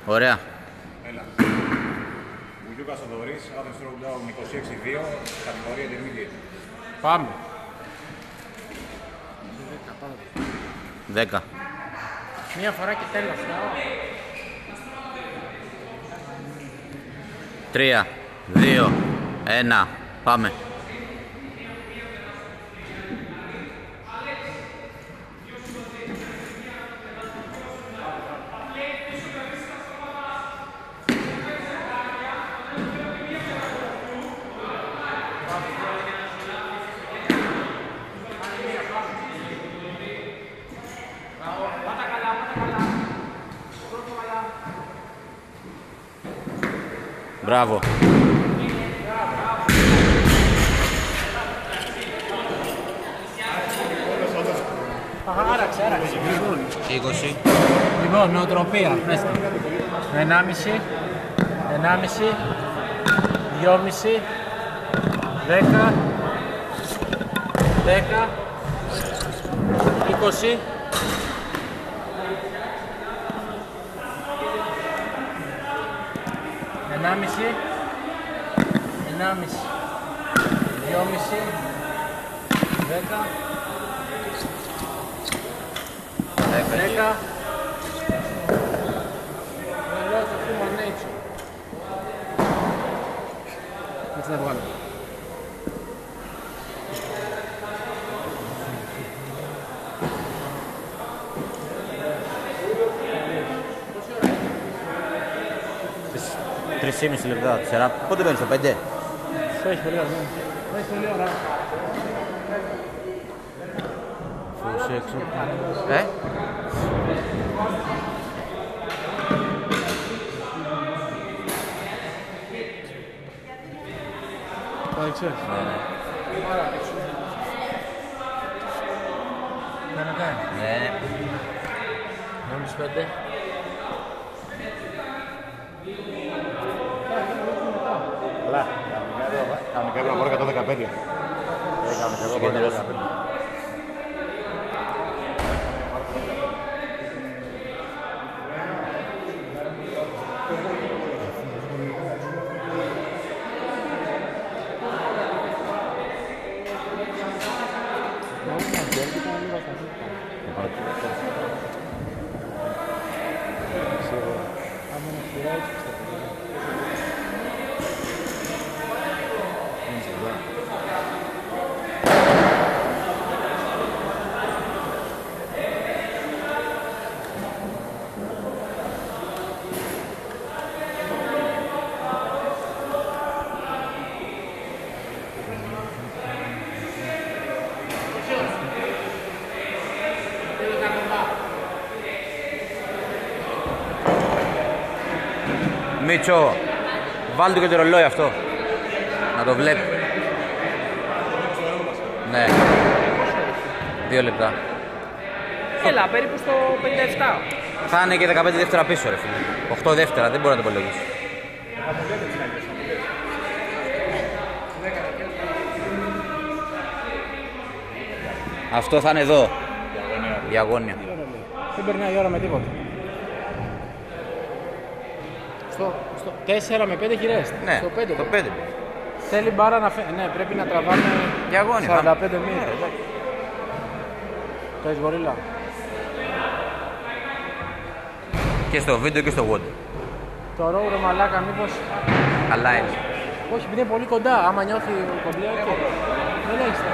Ωραία. Έλα. Βουγιούκας Θοδωρής, Athens Throwdown 26-2, κατηγορία intermediate. Πάμε. 10. Μία φορά και τέλος. 3, 2, 1. Πάμε. Μπράβο. Άραξε. 20. Λοιπόν, νοοτροπία. Μέστα. 1,5. 1,5. 2,5. 10. 10. 20. 1,5. 1,5. 2,5. 10. 10. Έτσι θα βγάλω. Τρεις 3,5 λεπτά. 4. Πότε μπαίνεις στο 5? Έχει πολύ ωραία. Έχει πολύ ωραία. Φως έξω. Τα ξέρεις. Ναι. 2,5. Καλά. Κανονικά έπρεπε να πάρω 115. Κανονικά έπρεπε να πάρω 115. Μίτσο, βάλτε και το ρολόι αυτό. Να το βλέπει. Ναι. 2 λεπτά. Έλα, περίπου στο 57. Θα είναι και 15 δεύτερα πίσω, ρε φίλε. 8 δεύτερα, δεν μπορεί να το υπολογίσει. Αυτό θα είναι εδώ. Διαγώνια. Δεν περνάει η ώρα με τίποτα. Στο 4 με 5 γυρές. Ναι, Στο 5. το 5. Θέλει μπάρα να ναι, πρέπει να τραβάμε Διαγώνια. 45 μήνες. Πες γορίλα. Και στο βίντεο και στο WOD. Το ρόου ρε μαλάκα μήπως... Καλά είναι. Όχι, επειδή είναι πολύ κοντά. Άμα νιώθει κομπλέ, okay. Δεν έχεις τα.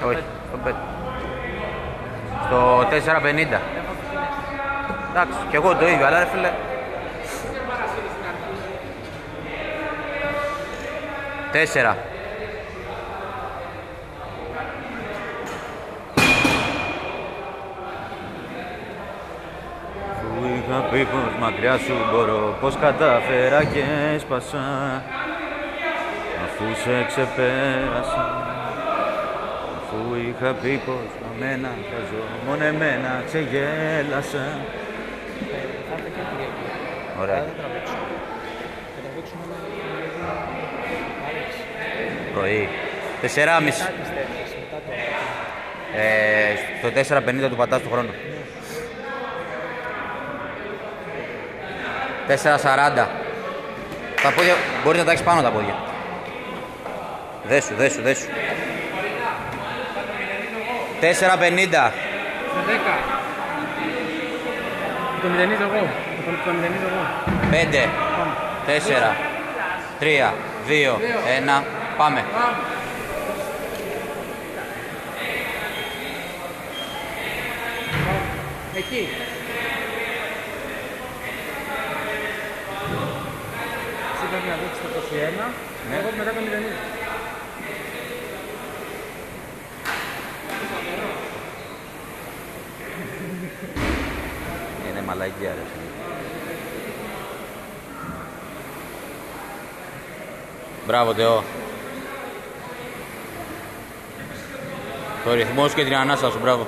Όχι, στο 5. Στο 4,50. Εντάξει, και εγώ το ίδιο, αλλά ρε φίλε. 4. Που είχα πει πως μακριά σου μπορώ, πως κατάφερα και έσπασα, αφού σε ξεπέρασα. Αφού είχα πει πως με μένα θα ζω, μόνο εμένα ξεγέλασα. Ωραία. Πρωί. 4,5. Στο 4,50 του πατάς του χρόνου. 4.40. Τα πόδια, μπορείς να τα έχεις πάνω τα πόδια. Δέσου. 4.50. 10. Το μηδενίζω εγώ. Το μηδενίζω εγώ. 5, 4, 3, 2, 1. Πάμε. Εκεί. Εσύ πρέπει να δείξεις το 21. Εγώ μετά το μηδενίζω. Είναι μαλακία ρε. Μπράβο Θεό. Το ρυθμό σου και την ανάσα σου, μπράβο.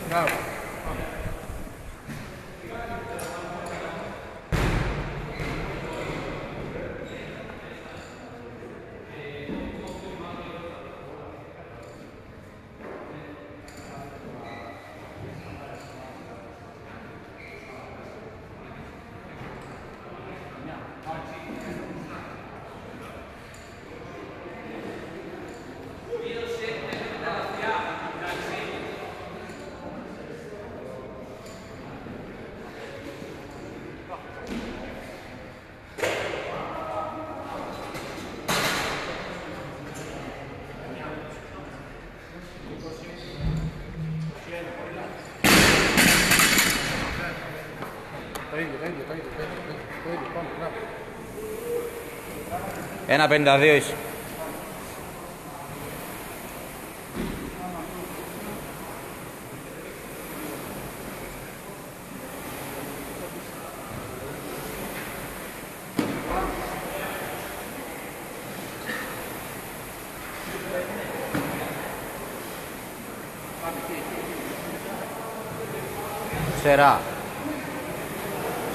Μπράβο. Το ίδιο, πάμε, μπράβο. 1.52 είσαι.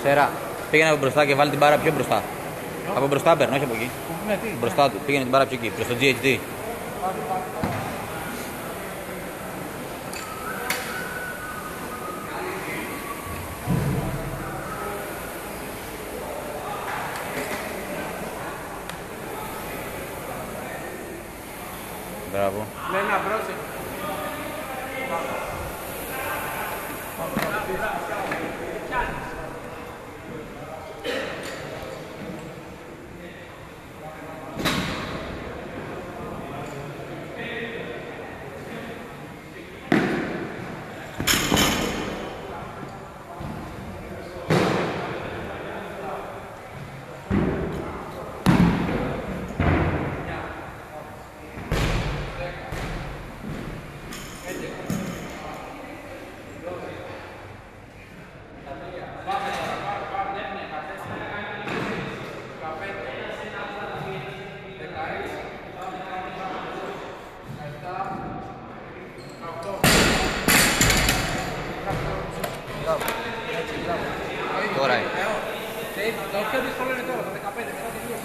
Σερά. Πήγαινε από μπροστά και βάλει την μπάρα πιο μπροστά. Από μπροστά παίρνω, όχι από εκεί. Μπροστά του. Πήγαινε την μπάρα πιο εκεί, προς το GHD. Μπράβο. Ναι, να πρόσεχε. Τώρα είναι. Το πιο δύσκολο είναι τώρα, το 15, μετά το 2.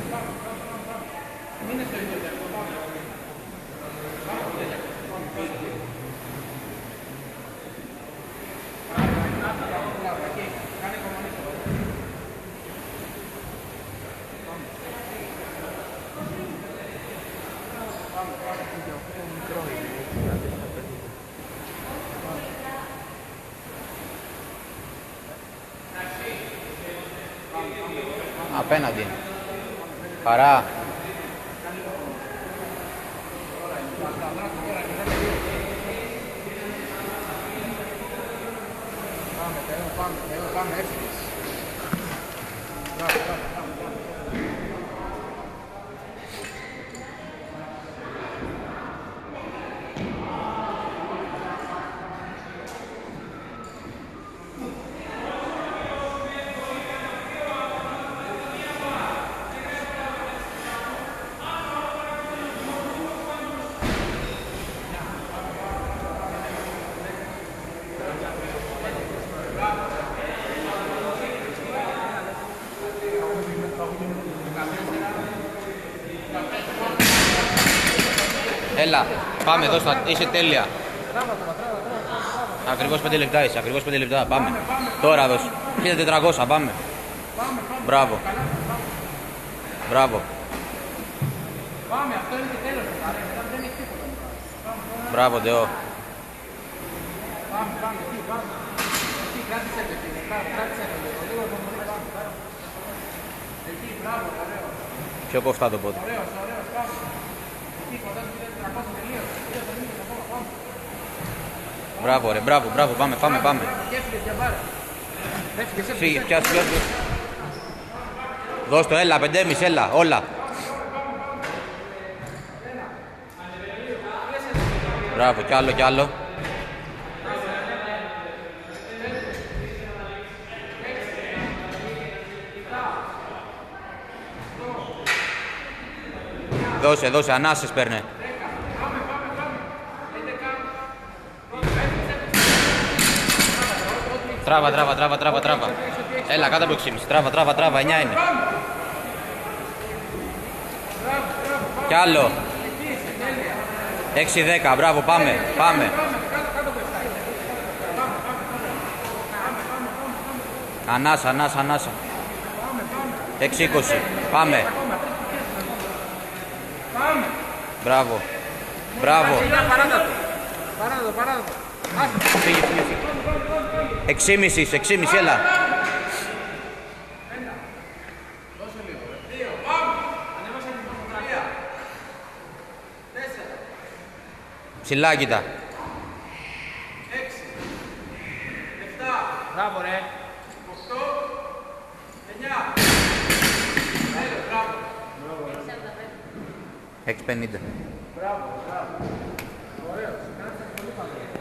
Μην είναι στο ίδιο tempo. Απέναντι. Χαρά. Πάμε, έφυγες. Έλα, πάμε εδώ, είσαι τέλεια. Ακριβώς 5 λεπτά είσαι, ακριβώς 5 λεπτά, πάμε. Τώρα δώσ' 1400, πάμε. Μπράβο. Μπράβο. Πάμε, αυτό είναι και τέλος. Μετά δεν έχει τίποτα. Μπράβο, Ντεό. Πάμε, εκεί, πάμε. Εκεί, κράτησε το εκεί. Κράτησε το λίγο. Λίγο το μωρί, πάμε. Εκεί, μπράβο, ωραίο. Πιο κοφτά το πόδι. Ωραίος, πάμε. Εκεί, κοντά του 1300 τελείωσε. Πάμε. Μπράβο, ρε, μπράβο, πάμε. Και έφυγες για μπάρα. Φύγε, πιάσου. Δώσ' το, έλα, 5,5, έλα, όλα. Μπράβο, κι άλλο. Δώσε, ανάσες παίρνε. Τράβα. Έλα, κάτω από 6,5. Τράβα, 9 είναι. Κι άλλο. 6-10, μπράβο, πάμε. 6-20, πάμε. Μπράβο. Παράδοτο. 6,5, έλα. Ψηλά κοίτα. Μπράβο, ρε. 6,50. Μπράβο. Ωραίος. Κράτησε πολύ καλό.